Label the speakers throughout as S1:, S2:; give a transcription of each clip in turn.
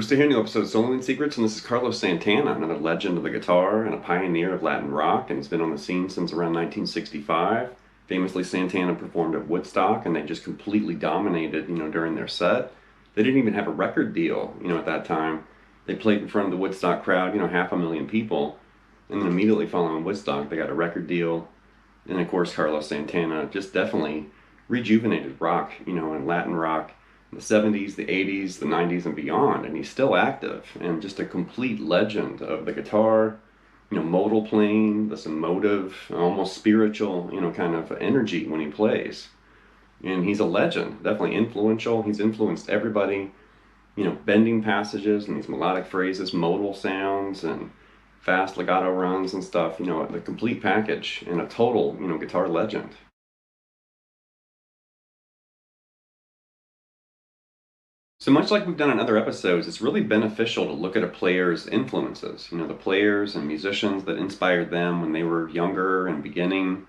S1: Here, new episode of Soloing Secrets, and this is Carlos Santana, another legend of the guitar and a pioneer of Latin rock, and he's been on the scene since around 1965. Famously, Santana performed at Woodstock, and they just completely dominated, during their set. They didn't even have a record deal, at that time. They played in front of the Woodstock crowd, 500,000 people, and then immediately following Woodstock, they got a record deal, and of course, Carlos Santana just definitely rejuvenated rock, and Latin rock. The 70s, the 80s, the 90s, and beyond, and he's still active and just a complete legend of the guitar, modal playing, this emotive, almost spiritual, kind of energy when he plays. And he's a legend, definitely influential. He's influenced everybody, bending passages and these melodic phrases, modal sounds, and fast legato runs and stuff, the complete package, and a total, guitar legend. So much like we've done in other episodes, it's really beneficial to look at a player's influences, the players and musicians that inspired them when they were younger and beginning,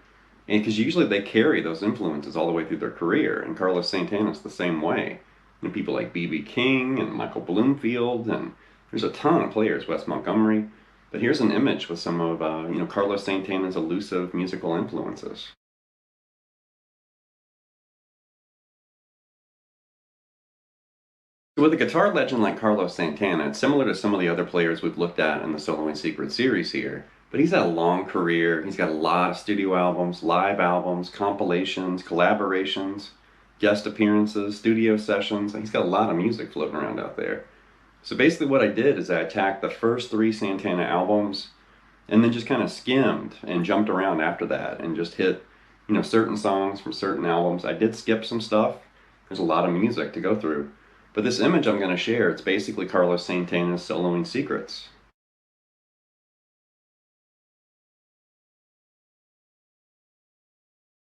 S1: and because usually they carry those influences all the way through their career, and Carlos Santana's the same way. People like B.B. King and Michael Bloomfield, and there's a ton of players, Wes Montgomery, but here's an image with some of, Carlos Santana's elusive musical influences. With a guitar legend like Carlos Santana, it's similar to some of the other players we've looked at in the Soloing Secrets series here, but he's had a long career. He's got a lot of studio albums, live albums, compilations, collaborations, guest appearances, studio sessions. He's got a lot of music floating around out there. So basically what I did is I attacked the first 3 Santana albums and then just kind of skimmed and jumped around after that and just hit, certain songs from certain albums. I did skip some stuff. There's a lot of music to go through. But this image I'm going to share, it's basically Carlos Santana's Soloing Secrets.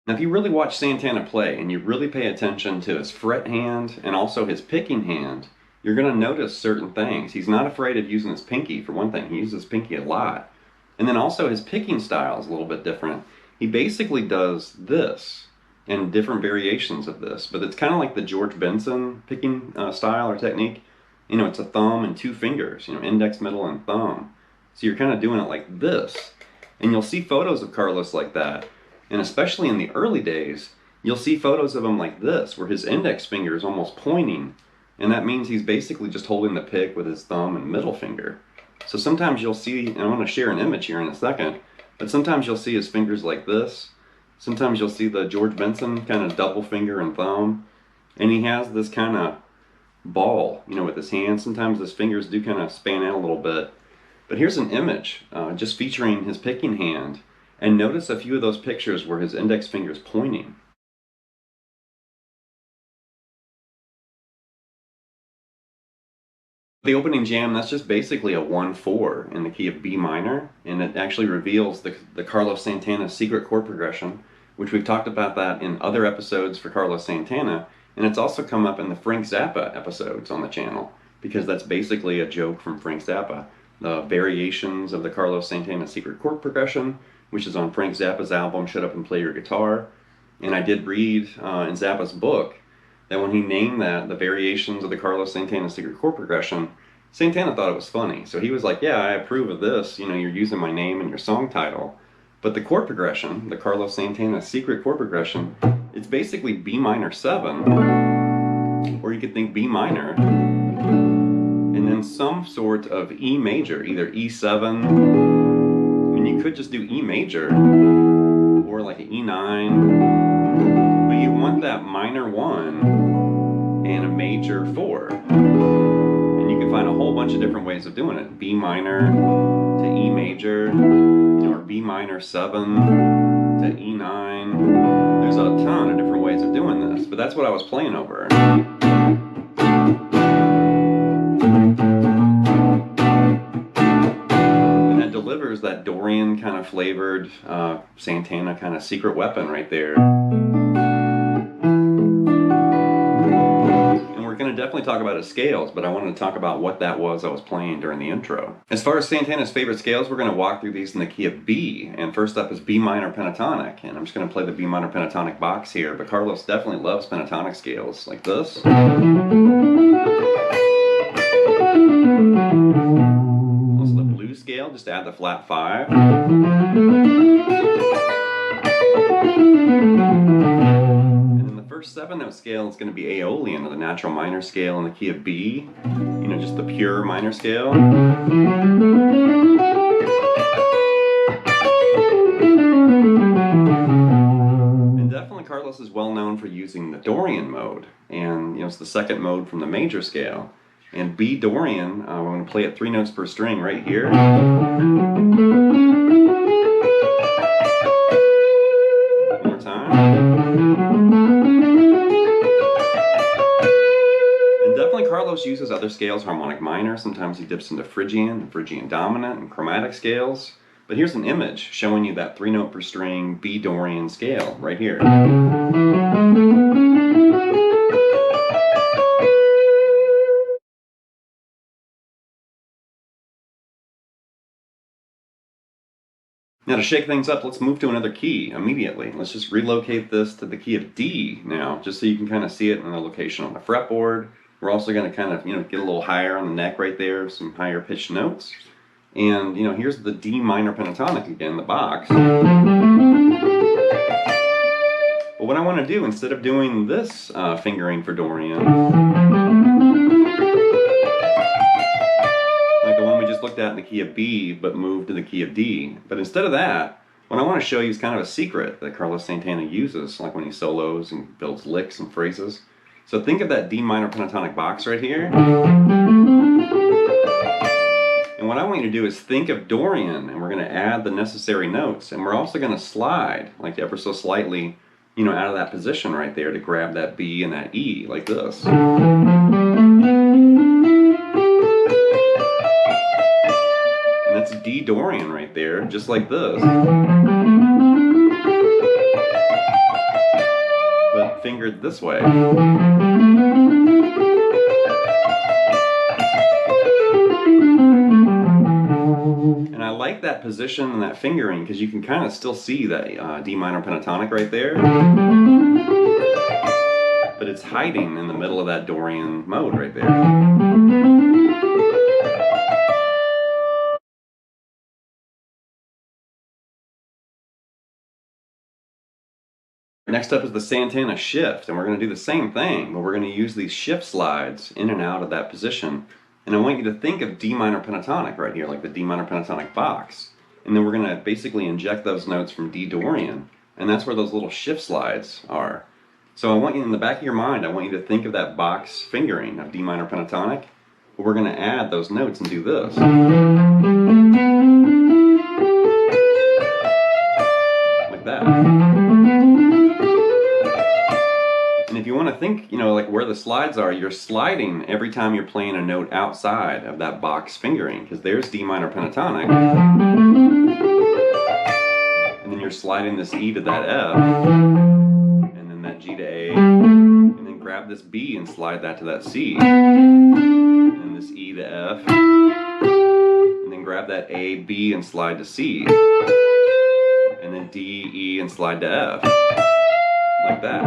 S1: Now if you really watch Santana play and you really pay attention to his fret hand and also his picking hand, you're going to notice certain things. He's not afraid of using his pinky, for one thing. He uses his pinky a lot. And then also his picking style is a little bit different. He basically does this and different variations of this, but it's kind of like the George Benson picking style or technique. It's a thumb and 2 fingers, index, middle, and thumb. So you're kind of doing it like this. And you'll see photos of Carlos like that. And especially in the early days, you'll see photos of him like this, where his index finger is almost pointing. And that means he's basically just holding the pick with his thumb and middle finger. So sometimes you'll see, and I'm going to share an image here in a second, but sometimes you'll see his fingers like this. Sometimes you'll see the George Benson kind of double finger and thumb. And he has this kind of ball, with his hands. Sometimes his fingers do kind of span out a little bit. But here's an image just featuring his picking hand. And notice a few of those pictures where his index finger is pointing. The opening jam, that's just basically a 1-4 in the key of B minor. And it actually reveals the Carlos Santana secret chord progression, which we've talked about that in other episodes for Carlos Santana, and it's also come up in the Frank Zappa episodes on the channel, because that's basically a joke from Frank Zappa. The variations of the Carlos Santana secret chord progression, which is on Frank Zappa's album Shut Up and Play Your Guitar. And I did read in Zappa's book that when he named that, the variations of the Carlos Santana secret chord progression, Santana thought it was funny, so he was like, yeah, I approve of this, you know, you're using my name and your song title. But the chord progression, the Carlos Santana secret chord progression, it's basically B minor 7, or you could think B minor, and then some sort of E major, either E7, I mean, you could just do E major, or like an E9, but you want that minor 1 and a major 4. And you can find a whole bunch of different ways of doing it. B minor to E major, or B minor 7 to E9. There's a ton of different ways of doing this, but that's what I was playing over. And that delivers that Dorian kind of flavored Santana kind of secret weapon right there. We're going to definitely talk about his scales, but I wanted to talk about what that was I was playing during the intro. As far as Santana's favorite scales, we're going to walk through these in the key of B, and first up is B minor pentatonic, and I'm just going to play the B minor pentatonic box here, but Carlos definitely loves pentatonic scales, like this. Also the blues scale, just add the flat 5. First 7-note scale is going to be Aeolian, or the natural minor scale in the key of B, you know, just the pure minor scale. And definitely Carlos is well known for using the Dorian mode, and you know, it's the second mode from the major scale. And B Dorian, I'm going to play it 3 notes per string right here. One more time. Carlos uses other scales, harmonic minor, sometimes he dips into Phrygian and Phrygian dominant and chromatic scales. But here's an image showing you that 3 note per string B Dorian scale right here. Now to shake things up, let's move to another key immediately. Let's just relocate this to the key of D now, just so you can kind of see it in the location on the fretboard. We're also going to kind of, you know, get a little higher on the neck right there, some higher pitched notes. And, you know, here's the D minor pentatonic again, the box. But what I want to do, instead of doing this fingering for Dorian, like the one we just looked at in the key of B, but moved to the key of D. But instead of that, what I want to show you is kind of a secret that Carlos Santana uses, like when he solos and builds licks and phrases. So think of that D minor pentatonic box right here. And what I want you to do is think of Dorian, and we're going to add the necessary notes, and we're also going to slide, like ever so slightly, you know, out of that position right there to grab that B and that E, like this. And that's D Dorian right there, just like this. But fingered this way. And I like that position and that fingering because you can kind of still see that D minor pentatonic right there. But it's hiding in the middle of that Dorian mode right there. Next up is the Santana Shift, and we're going to do the same thing, but we're going to use these shift slides in and out of that position. And I want you to think of D minor pentatonic right here, like the D minor pentatonic box. And then we're going to basically inject those notes from D Dorian, and that's where those little shift slides are. So I want you, in the back of your mind, I want you to think of that box fingering of D minor pentatonic, but we're going to add those notes and do this. Like that. And if you want to think, you know, like where the slides are, you're sliding every time you're playing a note outside of that box fingering, because there's D minor pentatonic. And then you're sliding this E to that F, and then that G to A, and then grab this B and slide that to that C. And then this E to F, and then grab that A, B, and slide to C. And then D, E, and slide to F. Like that.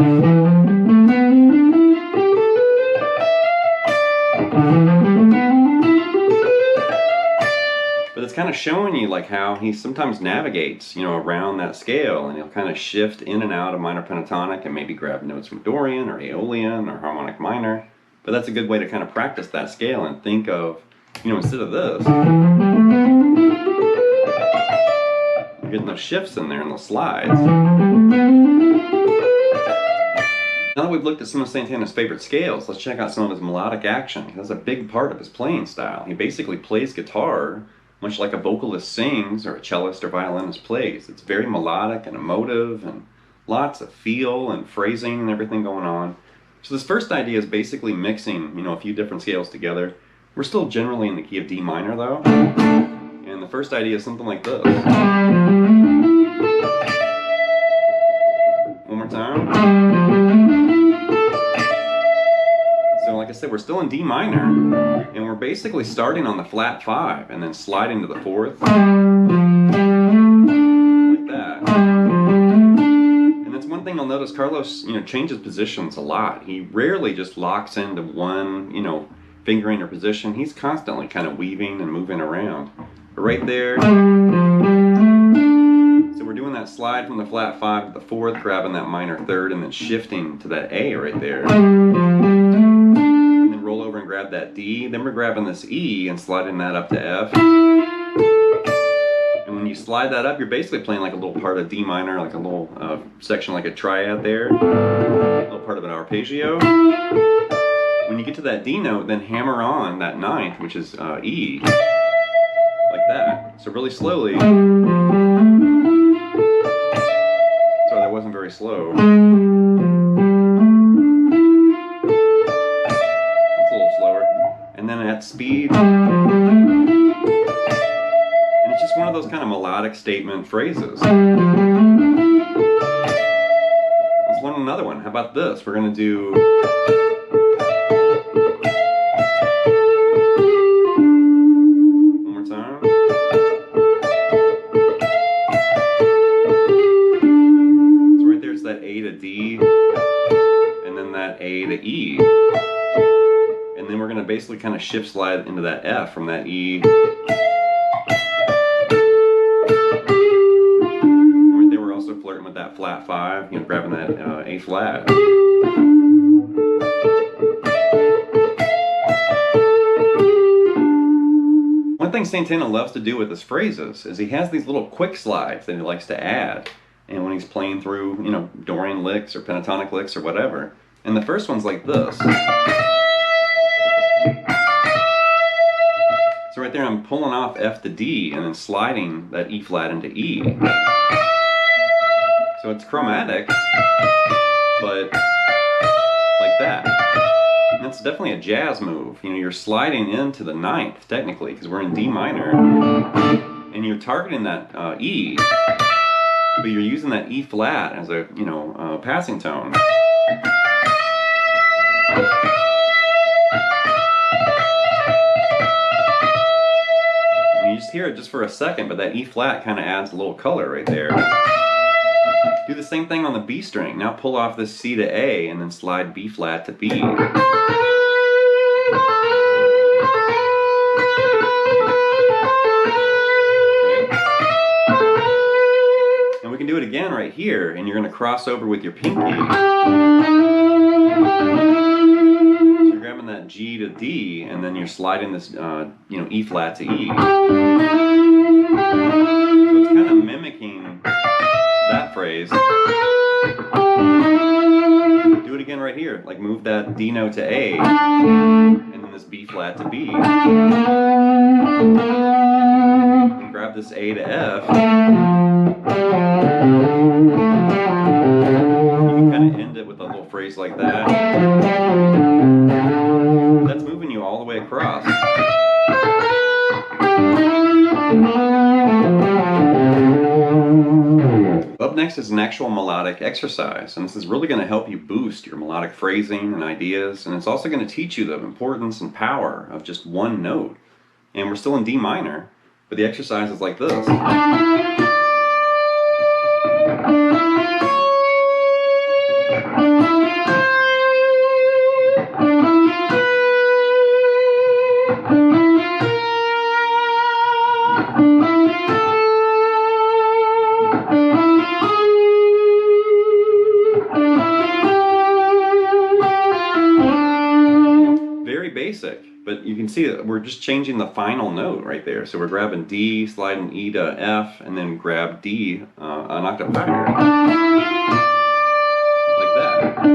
S1: of showing you like how he sometimes navigates, you know, around that scale, and he'll kind of shift in and out of minor pentatonic and maybe grab notes from Dorian or Aeolian or harmonic minor. But that's a good way to kind of practice that scale and think of, you know, instead of this, you're getting those shifts in there and those slides. Now that we've looked at some of Santana's favorite scales, let's check out some of his melodic action. That's a big part of his playing style. He basically plays guitar much like a vocalist sings or a cellist or violinist plays. It's very melodic and emotive and lots of feel and phrasing and everything going on. So this first idea is basically mixing, you know, a few different scales together. We're still generally in the key of D minor though. And the first idea is something like this. One more time. So like I said, we're still in D minor, and we're basically starting on the flat 5 and then sliding to the 4th, like that. And that's one thing you'll notice. Carlos, you know, changes positions a lot. He rarely just locks into one, you know, fingering or position. He's constantly kind of weaving and moving around. But right there, so we're doing that slide from the flat 5 to the 4th, grabbing that minor 3rd, and then shifting to that A right there. Roll over and grab that D, then we're grabbing this E and sliding that up to F. And when you slide that up, you're basically playing like a little part of D minor, like a little section like a triad there, a little part of an arpeggio. When you get to that D note, then hammer on that 9th, which is E, like that. So really slowly. Sorry, that wasn't very slow. And then at speed, and it's just one of those kind of melodic statement phrases. Let's learn another one. How about this? We're going to do one more time. So right there's that A to D, and then that A to E. And then we're going to basically kind of shift slide into that F from that E. Right there we're also flirting with that flat 5, you know, grabbing that A flat. One thing Santana loves to do with his phrases is he has these little quick slides that he likes to add. And when he's playing through, you know, Dorian licks or pentatonic licks or whatever. And the first one's like this. So right there I'm pulling off F to D and then sliding that E flat into E. So it's chromatic, but like that. And that's definitely a jazz move. You know, you're sliding into the 9th technically because we're in D minor, and you're targeting that E, but you're using that E flat as a, you know, passing tone. You just hear it just for a second, but that E flat kind of adds a little color right there. Do the same thing on the B string. Now pull off this C to A and then slide B flat to B. And we can do it again right here, and you're going to cross over with your pinky. Grabbing that G to D, and then you're sliding this, you know, E flat to E. So it's kind of mimicking that phrase. Do it again right here. Like move that D note to A, and then this B flat to B. And grab this A to F. You can kind of end it with a little phrase like that. That's moving you all the way across. Up next is an actual melodic exercise, and this is really going to help you boost your melodic phrasing and ideas, and it's also going to teach you the importance and power of just one note. And we're still in D minor, but the exercise is like this. basic, but you can see that we're just changing the final note right there. So we're grabbing D, sliding E to F, and then grab D an octave higher. Like that.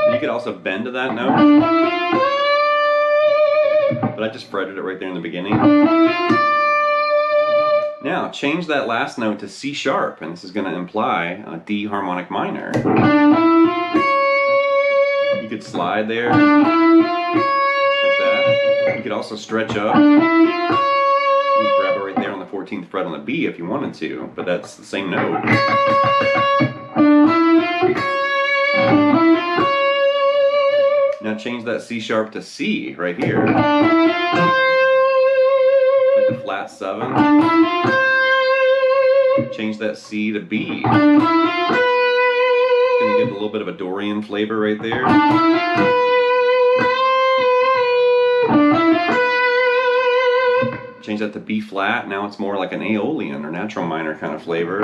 S1: And you could also bend to that note, but I just fretted it right there in the beginning. Now, change that last note to C sharp, and this is going to imply a D harmonic minor. You could slide there, like that. You could also stretch up. You could grab it right there on the 14th fret on the B if you wanted to, but that's the same note. Now change that C sharp to C right here. Like the flat 7. Change that C to B. It's going to give a little bit of a Dorian flavor right there. Change that to B flat. Now it's more like an Aeolian or natural minor kind of flavor.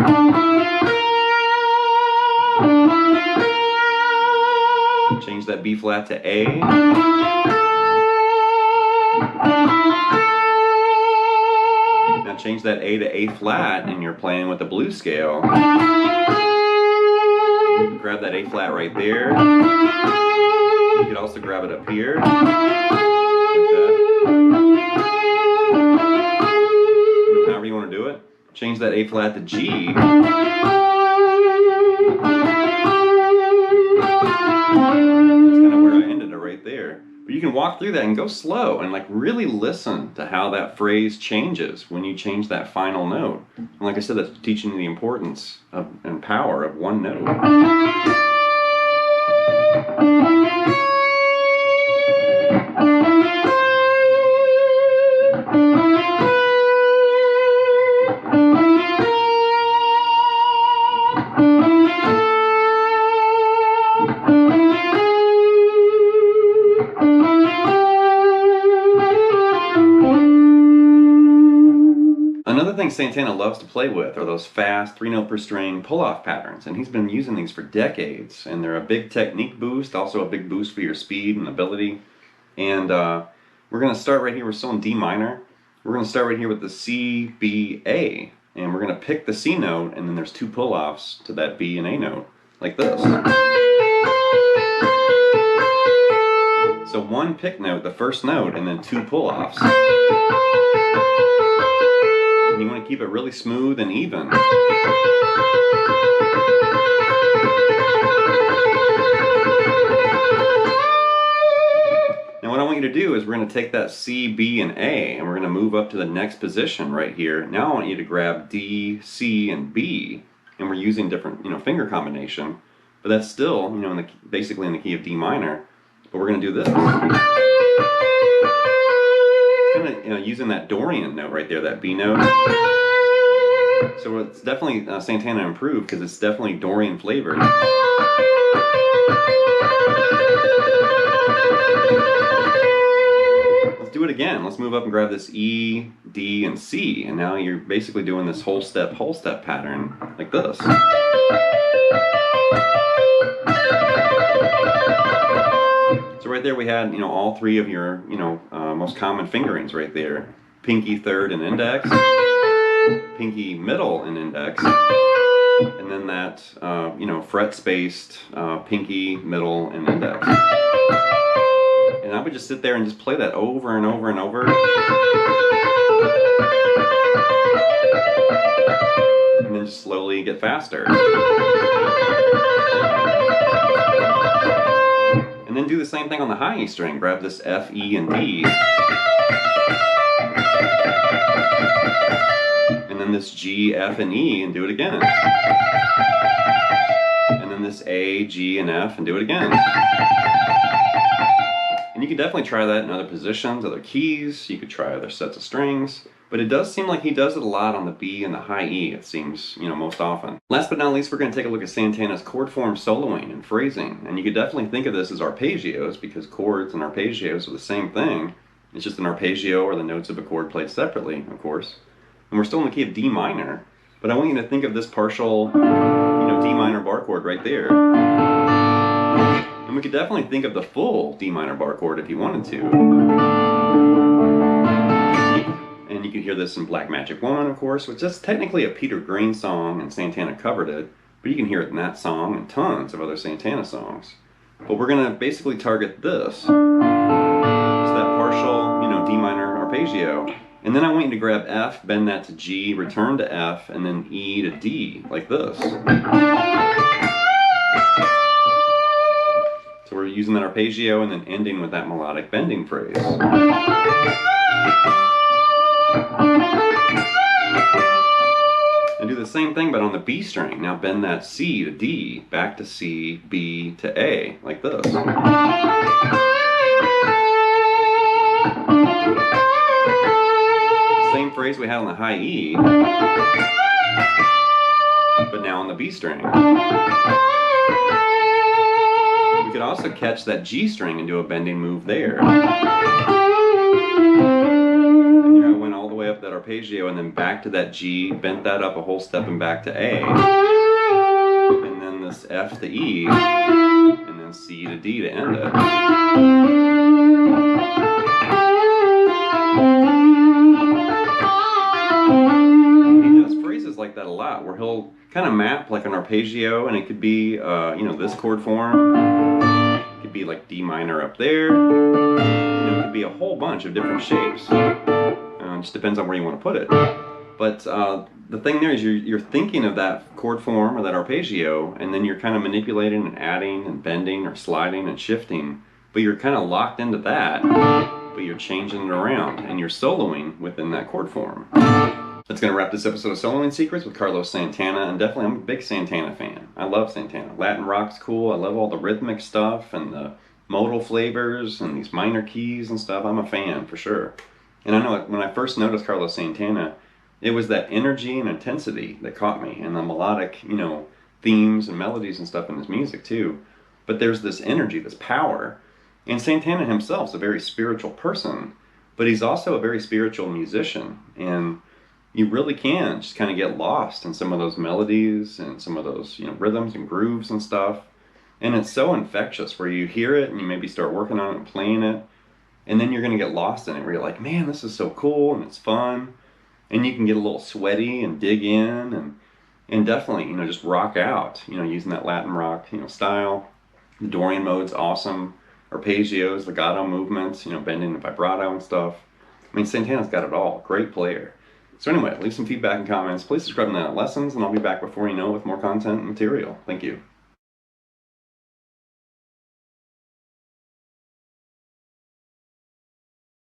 S1: Change that B flat to A. Now change that A to A flat, and you're playing with the blues scale. You can grab that A flat right there. You could also grab it up here, like that. However you want to do it. Change that A flat to G. There. But you can walk through that and go slow and like really listen to how that phrase changes when you change that final note. And like I said, that's teaching you the importance of and power of one note. Another thing Santana loves to play with are those fast 3-note per string pull-off patterns, and he's been using these for decades, and they're a big technique boost, also a big boost for your speed and ability. And we're going to start right here. We're still in D minor. We're going to start right here with the C, B, A, and we're going to pick the C note, and then there's 2 pull-offs to that B and A note, like this. So 1 pick note, the first note, and then 2 pull-offs. And you want to keep it really smooth and even. Now what I want you to do is we're going to take that C, B, and A, and we're going to move up to the next position right here. Now I want you to grab D, C, and B, and we're using different, finger combination, but that's still, basically in the key of D minor. But we're going to do this. Kind of, using that Dorian note right there, that B note. So it's definitely Santana improved because it's definitely Dorian flavored. Let's do it again. Let's move up and grab this E, D, and C, and now you're basically doing this whole step pattern like this. So right there we had, all 3 of your, most common fingerings right there. Pinky, third, and index. Pinky, middle, and index. And then that, fret-spaced pinky, middle, and index. And I would just sit there and just play that over and over and over. And then just slowly get faster. And then do the same thing on the high E string. Grab this F, E, and D. And then this G, F, and E, and do it again. And then this A, G, and F, and do it again. And you can definitely try that in other positions, other keys. You could try other sets of strings. But it does seem like he does it a lot on the B and the high E, it seems, most often. Last but not least, we're going to take a look at Santana's chord form soloing and phrasing. And you could definitely think of this as arpeggios, because chords and arpeggios are the same thing. It's just an arpeggio or the notes of a chord played separately, of course. And we're still in the key of D minor, but I want you to think of this partial, D minor bar chord right there. And we could definitely think of the full D minor bar chord if you wanted to. And you can hear this in Black Magic Woman, of course, which is technically a Peter Green song, and Santana covered it, but you can hear it in that song and tons of other Santana songs. But we're going to basically target this. It's that partial, D minor arpeggio. And then I want you to grab F, bend that to G, return to F, and then E to D, like this. So we're using that arpeggio and then ending with that melodic bending phrase. And do the same thing but on the B string. Now bend that C to D, back to C, B to A, like this. Same phrase we had on the high E, but now on the B string. We could also catch that G string and do a bending move there. And here I went all the way up that arpeggio and then back to that G, bent that up a whole step and back to A. And then this F to E, and then C to D to end it. He does phrases like that a lot, where he'll kind of map like an arpeggio, and it could be, this chord form. It could be like D minor up there. It could be a whole bunch of different shapes. It just depends on where you want to put it. But the thing there is you're thinking of that chord form or that arpeggio, and then you're kind of manipulating and adding and bending or sliding and shifting. But you're kind of locked into that, but you're changing it around, and you're soloing within that chord form. That's going to wrap this episode of Soloing Secrets with Carlos Santana, and definitely I'm a big Santana fan. I love Santana. Latin rock's cool. I love all the rhythmic stuff and the modal flavors and these minor keys and stuff. I'm a fan for sure. And I know when I first noticed Carlos Santana, it was that energy and intensity that caught me, and the melodic, themes and melodies and stuff in his music too. But there's this energy, this power. And Santana himself's a very spiritual person, but he's also a very spiritual musician. And you really can just kind of get lost in some of those melodies and some of those, rhythms and grooves and stuff. And it's so infectious where you hear it and you maybe start working on it and playing it. And then you're going to get lost in it where you're like, man, this is so cool and it's fun. And you can get a little sweaty and dig in and definitely, just rock out, using that Latin rock, style. The Dorian mode's awesome. Arpeggios, legato movements, bending and vibrato and stuff. I mean, Santana's got it all. Great player. So anyway, leave some feedback and comments. Please subscribe to Lessons, and I'll be back before you know with more content and material. Thank you.